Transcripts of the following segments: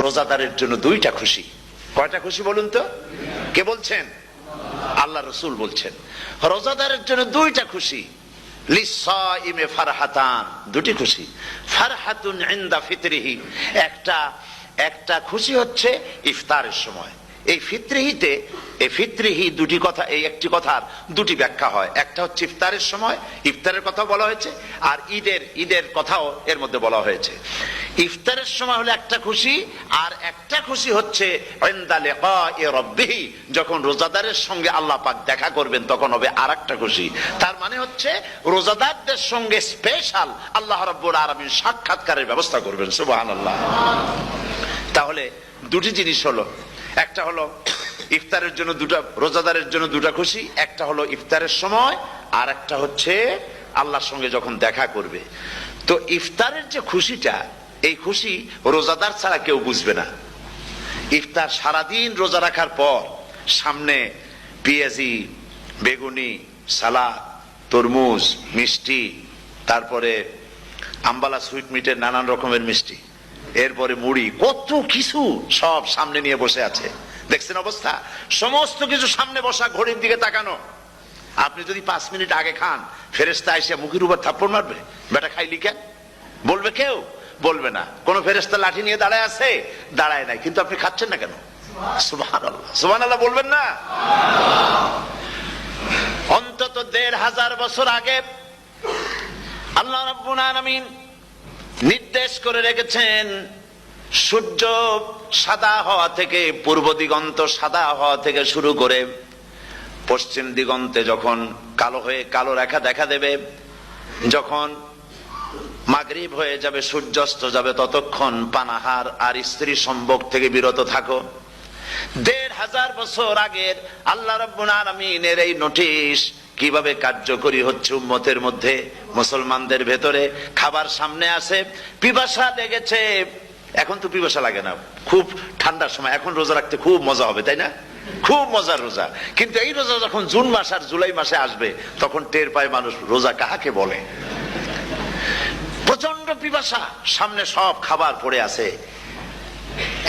রোজাদারের জন্য দুইটা খুশি। কয়টা খুশি বলুন তো? কে বলছেন? আল্লাহ রসুল বলছেন রোজাদারের জন্য দুইটা খুশি। লিসাইমে ফারহাতান, দুটি খুশি। ফারহাতুন ইনদা ফিতরিহি, একটা খুশি হচ্ছে ইফতারের সময়। এই ফিতরিহিতে, এই ফিতরিহি দুটি কথা, এই একটি কথার দুটি ব্যাখ্যা হয়। একটা হচ্ছে ইফতারের সময়, ইফতারের কথা বলা হয়েছে, আর ঈদের কথাও এর মধ্যে বলা হয়েছে। ইফতারের সময় হলো একটা খুশি, আর একটা খুশি হচ্ছে ইনদা লিকাই রাব্বিহি, যখন রোজাদারের সঙ্গে আল্লাহ পাক দেখা করবেন তখন হবে আরেকটা খুশি। তার মানে হচ্ছে রোজাদারদের সঙ্গে স্পেশাল আল্লাহ রাব্বুল আলামিন সাক্ষাৎকারের ব্যবস্থা করবেন। সুবহানাল্লাহ। তাহলে দুটি জিনিস হলো, একটা হলো ইফতারের জন্য দুটা, রোজাদারের জন্য দুটা খুশি, একটা হলো ইফতারের সময়, আর একটা হচ্ছে আল্লাহর সঙ্গে যখন দেখা করবে। তো ইফতারের যে খুশিটা, এই খুশি রোজাদার ছাড়া কেউ বুঝবে না। ইফতার সারাদিন রোজা রাখার পর সামনে পেঁয়াজি, বেগুনি, সালাদ, তরমুজ, মিষ্টি, তারপরে আম্বালা সুইট মিটের নানান রকমের মিষ্টি, এরপরে মুড়ি, কত কিছু সব সামনে নিয়ে বসে আছে। দেখছেন অবস্থা? সমস্ত কিছু সামনে বসা, ঘড়ির দিকে তাকানো। আপনি যদি 5 মিনিট আগে খান, ফেরেশতা এসে মুখের উপর থাপ্পড় মারবে, বেটা খাইলি কেন? বলবে কেউ? বলবে না। কোন ফেরেশতা লাঠি নিয়ে দাঁড়ায় আছে? দাঁড়ায় নাই, কিন্তু আপনি খাচ্ছেন না কেন? সুবহানাল্লাহ, সুবহানাল্লাহ বলবেন না? অন্তত 1500 বছর আগে আল্লাহ রাব্বুল আলামিন নির্দেশ করে রেখেছেন, সূর্য সাদা হওয়া থেকে, পূর্ব দিগন্ত সাদা হওয়া থেকে শুরু করে পশ্চিম দিগন্তে যখন কালো হয়ে কালো রেখা দেখা দেবে, যখন মাগরিব হয়ে যাবে, সূর্যাস্ত যাবে, ততক্ষণ পানাহার আর স্ত্রী সম্ভোগ থেকে বিরত থাকো। 1500 বছর আগের আল্লাহ রাব্বুল আলামিনের এই নোটিশ কিভাবে কার্যকরী হচ্ছে উম্মতের মধ্যে, মুসলমানদের ভেতরে। খাবার সামনে আসে, পিপাসা লেগেছে। এখন তো পিপাসা লাগে না, খুব ঠান্ডার সময়, এখন রোজা রাখতে খুব মজা হবে, তাই না? খুব মজার রোজা। কিন্তু এই রোজা যখন জুন মাস আর জুলাই মাসে আসবে, তখন টের পায় মানুষ রোজা কাহাকে বলে। প্রচন্ড পিপাসা, সামনে সব খাবার পড়ে আছে,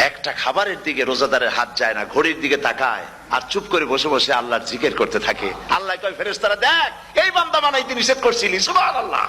একটা খাবারের দিকে রোজাদারের হাত যায় না, ঘড়ির দিকে তাকায় আর চুপ করে বসে বসে আল্লাহর জিকির করতে থাকে। আল্লাহ কয়, ফেরেশতারা দেখ, এই বান্দা বানাইতে নিষেধ করছিলি। সুবহানাল্লাহ।